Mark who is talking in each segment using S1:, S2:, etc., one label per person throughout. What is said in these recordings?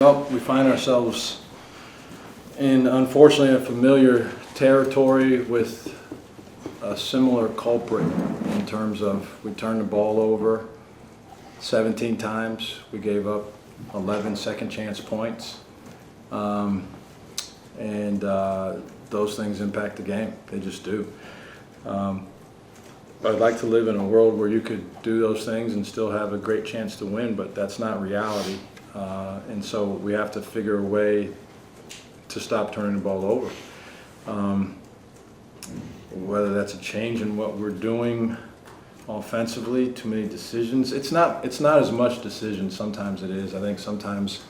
S1: Well, we find ourselves in, unfortunately, a familiar territory with a similar culprit in terms of we turned the ball over 17 times. We gave up 11 second chance points. Those things impact the game. They just do. I'd like to live in a world where you could do those things and still have a great chance to win, but that's not reality. And so we have to figure a way to stop turning the ball over. Whether that's a change in what we're doing offensively, too many decisions. It's not as much decision. Sometimes it is. I think sometimes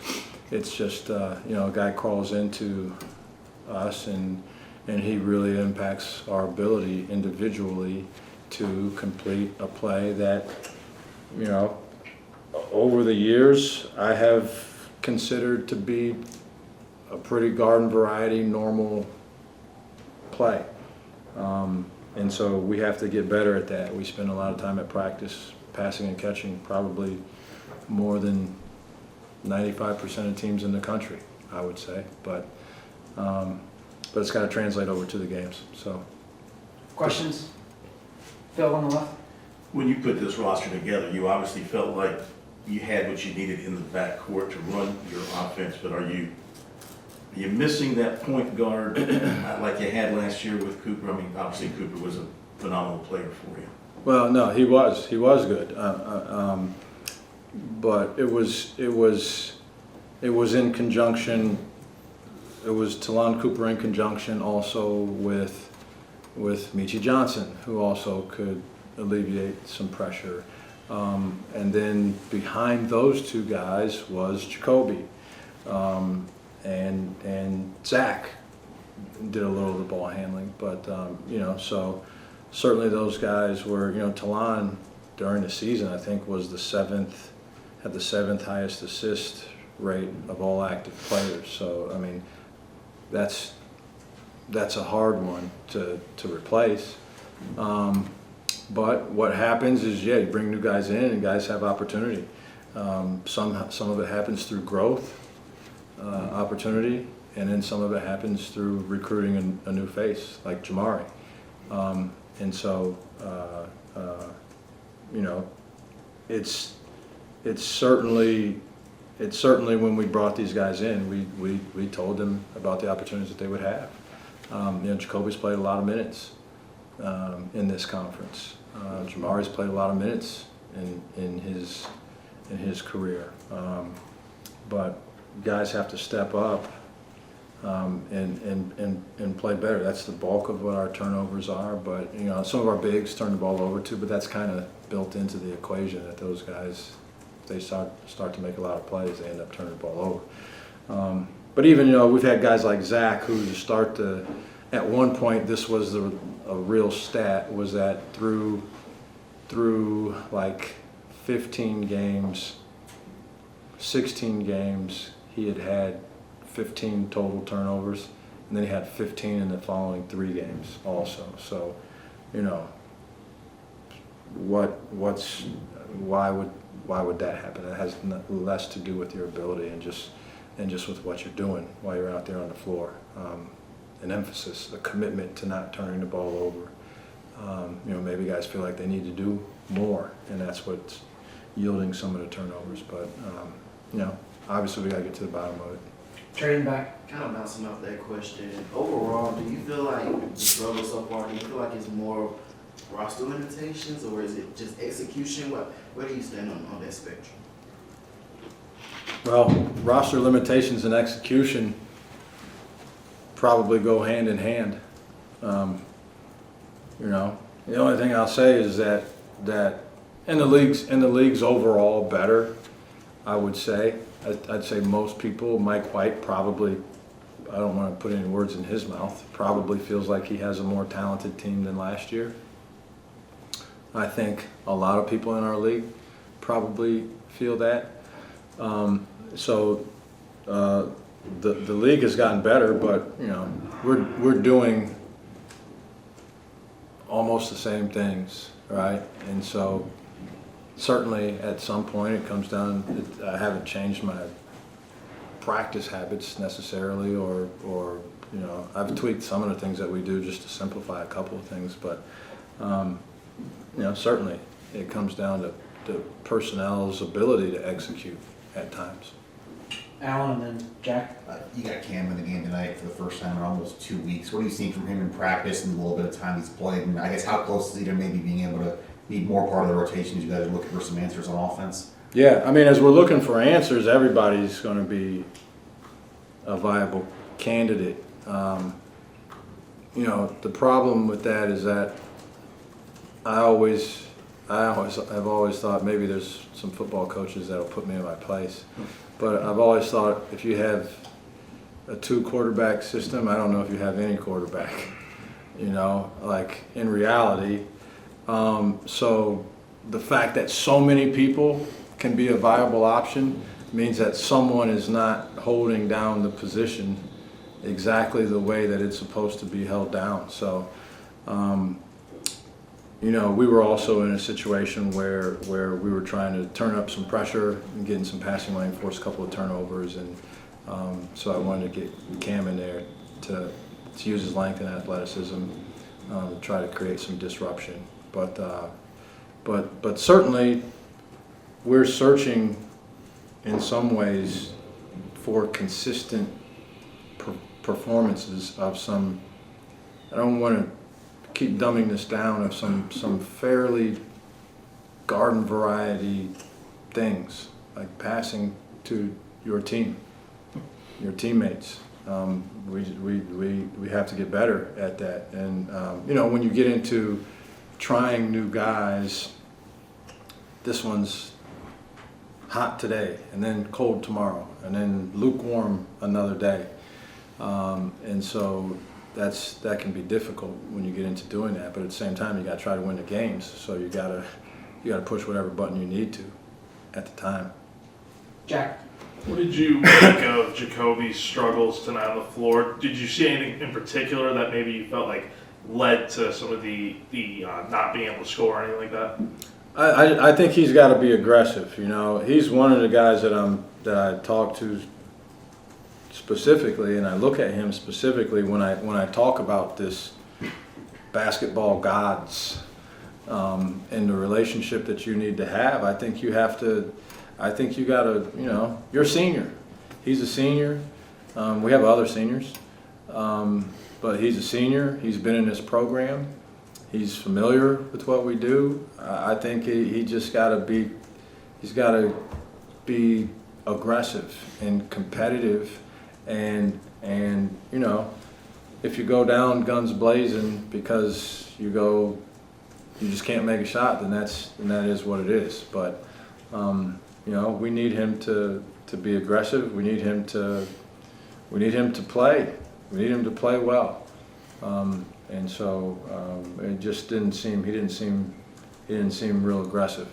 S1: it's just a guy crawls into us and he really impacts our ability individually to complete a play that, over the years I have considered to be a pretty garden variety normal play. And so we have to get better at that. We spend a lot of time at practice passing and catching, probably more than 95% of teams in the country, I would say. But it's got to translate over to the games. So,
S2: questions? Phil on the left.
S3: When you put this roster together, you obviously felt like you had what you needed in the backcourt to run your offense, but are you missing that point guard like you had last year with Cooper? I mean, obviously Cooper was a phenomenal player for you.
S1: Well, no, he was good, but it was in conjunction. It was Talon Cooper in conjunction also with Michi Johnson, who also could alleviate some pressure. And then behind those two guys was Jacoby. And Zach did a little of the ball handling, but so certainly those guys were, Talon during the season I think was had the seventh highest assist rate of all active players. So I mean, that's a hard one to replace. But what happens is, you bring new guys in and guys have opportunity. Some of it happens through growth. Opportunity, and then some of it happens through recruiting a new face like Jamari. And so it's certainly when we brought these guys in, we told them about the opportunities that they would have. Jacoby's played a lot of minutes in this conference. Jamari's played a lot of minutes in his career, but guys have to step up and play better. That's the bulk of what our turnovers are. But some of our bigs turn the ball over too. But that's kind of built into the equation that those guys, if they start to make a lot of plays, they end up turning the ball over. But even we've had guys like Zach who at one point this was a real stat, was that through like 15 games, 16 games. He had 15 total turnovers, and then he had 15 in the following 3 games also. So, why would that happen? It has less to do with your ability and just with what you're doing while you're out there on the floor. An emphasis, a commitment to not turning the ball over. Maybe guys feel like they need to do more, and that's what's yielding some of the turnovers. But obviously we got to get to the bottom of it.
S2: Trading back.
S4: Kind of bouncing off that question. Overall, do you feel like the struggle so far, do you feel like it's more roster limitations or is it just execution? Where do you stand on that spectrum?
S1: Well, roster limitations and execution probably go hand in hand. The only thing I'll say is that in the league's overall better, I would say. I'd say most people, Mike White probably, I don't want to put any words in his mouth, probably feels like he has a more talented team than last year. I think a lot of people in our league probably feel that. The league has gotten better, but we're doing almost the same things, right? And so certainly at some point it comes down, I haven't changed my practice habits necessarily, or you know, I've tweaked some of the things that we do just to simplify a couple of things, but you know, certainly it comes down to personnel's ability to execute at times.
S2: Alan and then Jack.
S5: You got Cam in the game tonight for the first time in almost 2 weeks. What are you seeing from him in practice and the little bit of time he's played? And I guess how close is he to maybe being able to be more part of the rotation as you guys are looking for some answers on offense?
S1: Yeah, I mean, as we're looking for answers, everybody's going to be a viable candidate. You know, the problem with that is that I've always thought maybe there's some football coaches that'll put me in my place. But I've always thought if you have a 2-quarterback system, I don't know if you have any quarterback, you know, like in reality. So the fact that so many people can be a viable option means that someone is not holding down the position exactly the way that it's supposed to be held down. So, you know, we were also in a situation where we were trying to turn up some pressure and getting some passing lane, force a couple of turnovers, and so I wanted to get Cam in there to use his length and athleticism to try to create some disruption. But certainly we're searching in some ways for consistent performances of some. I don't want to keep dumbing this down, of some fairly garden variety things, like passing to your team, your teammates. We have to get better at that. And you know, when you get into trying new guys, this one's hot today and then cold tomorrow and then lukewarm another day, and so that can be difficult when you get into doing that. But at the same time, you got to try to win the games, so you got to push whatever button you need to at the time.
S2: Jack.
S6: What did you make of Jacoby's struggles tonight on the floor? Did you see anything in particular that maybe you felt like led to some of the not being able to score or anything like that?
S1: I think he's got to be aggressive. You know, he's one of the guys that I talk to specifically, and I look at him specifically when I talk about this basketball gods and the relationship that you need to have. I think you got to, you know, you're a senior. He's a senior. We have other seniors, but he's a senior. He's been in this program. He's familiar with what we do. I think he just got to be aggressive and competitive, and you know, if you go down guns blazing because you just can't make a shot, then that is what it is. But you know, we need him to be aggressive. We need him to play. We need him to play well. And so it just didn't seem he didn't seem real aggressive.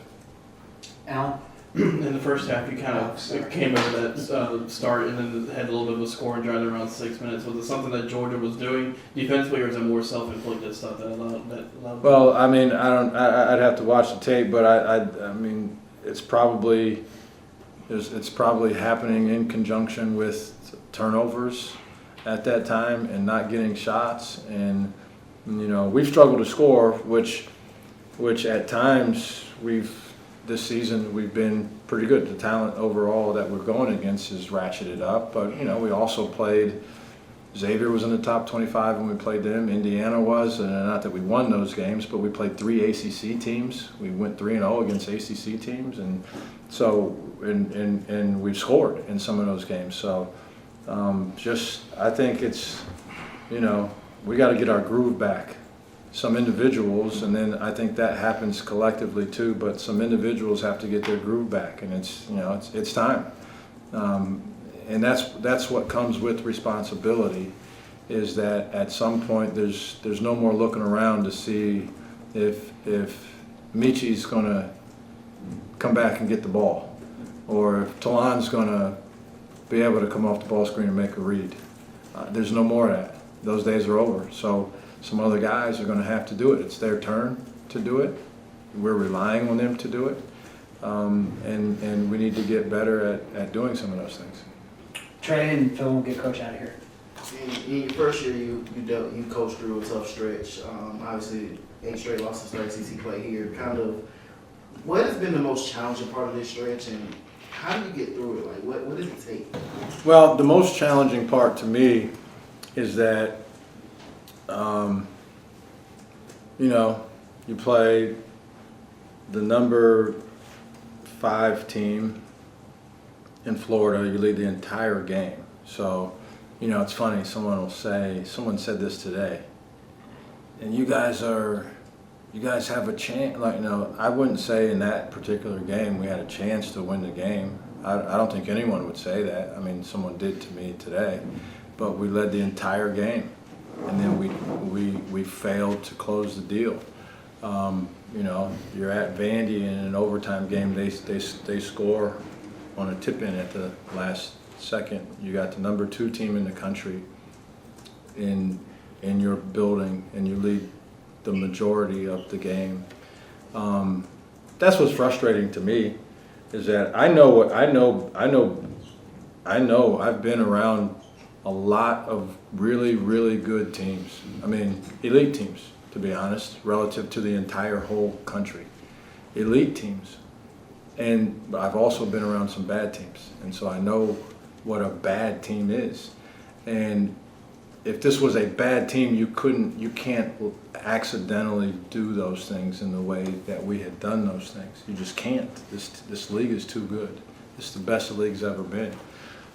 S2: Alan.
S7: In the first half, you kind of came over that start and then had a little bit of a scoring drive around 6 minutes. Was it something that Georgia was doing defensively, or is it more self-inflicted stuff that allowed?
S1: Well, I mean, I'd have to watch the tape, but I mean, it's probably happening in conjunction with turnovers at that time and not getting shots. And you know, we've struggled to score, which at times this season we've been pretty good. The talent overall that we're going against is ratcheted up, but you know, we also played. Xavier was in the top 25 when we played them. Indiana was, and not that we won those games, but we played 3 ACC teams. We went 3-0 against ACC teams, and so and we've scored in some of those games. So I think it's, you know, we got to get our groove back. Some individuals, and then I think that happens collectively too, but some individuals have to get their groove back, and it's, you know, it's time. And that's what comes with responsibility, is that at some point there's no more looking around to see if Michi's going to come back and get the ball, or if Talon's going to be able to come off the ball screen and make a read. There's no more of that. Those days are over. So some other guys are going to have to do it. It's their turn to do it. We're relying on them to do it, and we need to get better at doing some of those things.
S2: Trey and Phil will get coach out of here.
S4: In your first year, you coached through a tough stretch. Obviously, 8 straight losses to ACC play here. Kind of, what has been the most challenging part of this stretch, and how do you get through it? Like, what does it take?
S1: Well, the most challenging part to me is that, you know, you play the number 5 team in Florida, you lead the entire game. So, you know, it's funny, someone said this today, and you guys have a chance, like, you know, I wouldn't say in that particular game we had a chance to win the game. I don't think anyone would say that. I mean, someone did to me today, but we led the entire game, and then we failed to close the deal. You know, you're at Vandy in an overtime game, they score on a tip-in at the last second. You got the number 2 team in the country in your building, and you lead the majority of the game. That's what's frustrating to me, is that I know I've been around a lot of really, really good teams. I mean, elite teams, to be honest, relative to the entire whole country. Elite teams. And I've also been around some bad teams. And so I know what a bad team is. And if this was a bad team, you can't accidentally do those things in the way that we had done those things. You just can't. This league is too good. It's the best the league's ever been.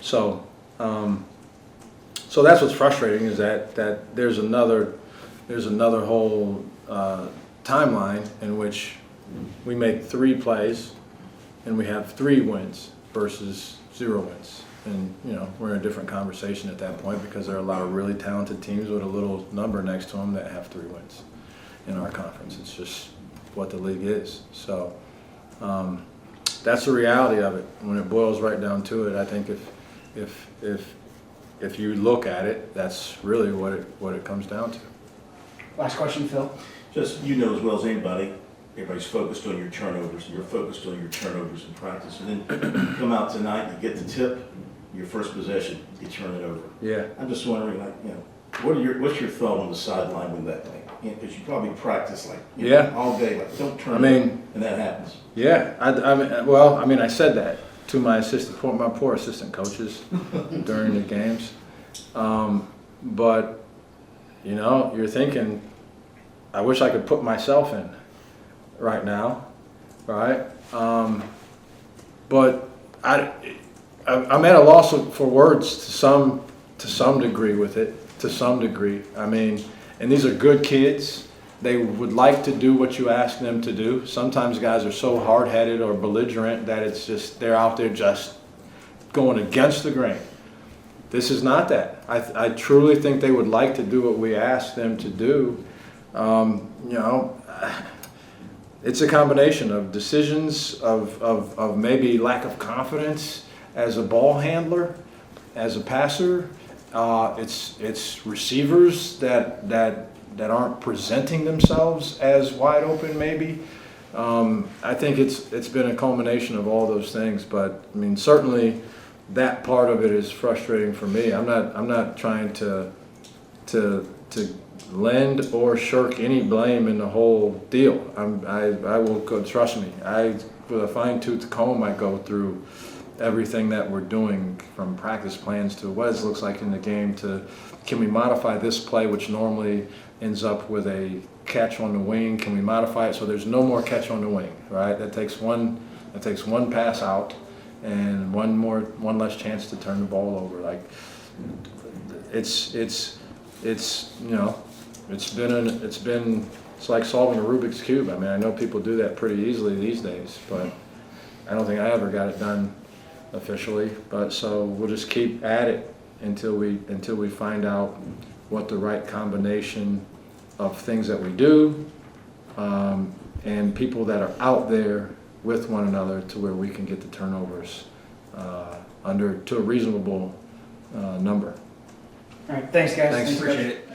S1: So, so that's what's frustrating, is that there's another whole timeline in which we make 3 plays and we have 3 wins versus 0 wins. And, you know, we're in a different conversation at that point, because there are a lot of really talented teams with a little number next to them that have 3 wins in our conference. It's just what the league is. So that's the reality of it. When it boils right down to it, I think if you look at it, that's really what it comes down to.
S2: Last question, Phil.
S3: Just, you know as well as anybody, everybody's focused on your turnovers, and you're focused on your turnovers in practice. And then you come out tonight, you get the tip, your first possession, you turn it over.
S1: Yeah.
S3: I'm just wondering, like, you know, what's your thought on the sideline with that thing? Because you probably practice, like, you know, all day, like, don't turn it over, and that happens.
S1: Yeah. I mean, I said that to my poor assistant coaches during the games. But, you know, you're thinking, I wish I could put myself in right now, right? But I'm at a loss for words to some degree with it, to some degree. I mean, and these are good kids. They would like to do what you ask them to do. Sometimes guys are so hard-headed or belligerent that it's just, they're out there just going against the grain. This is not that. I truly think they would like to do what we ask them to do. You know, it's a combination of decisions, of maybe lack of confidence as a ball handler, as a passer. It's receivers that aren't presenting themselves as wide open, maybe. I think it's been a culmination of all those things. But I mean, certainly that part of it is frustrating for me. I'm not trying to lend or shirk any blame in the whole deal. I will go, trust me. With a fine-tooth comb, I go through everything that we're doing, from practice plans to what it looks like in the game, to can we modify this play, which normally ends up with a catch on the wing. Can we modify it so there's no more catch on the wing, right? That takes one pass out and one less chance to turn the ball over. Like, it's you know, it's like solving a Rubik's Cube. I mean, I know people do that pretty easily these days, but I don't think I ever got it done officially. But so we'll just keep at it until we find out what the right combination of things that we do, and people that are out there with one another, to where we can get the turnovers to a reasonable number.
S2: All right, thanks, guys.
S1: Thanks.
S2: Appreciate
S7: it.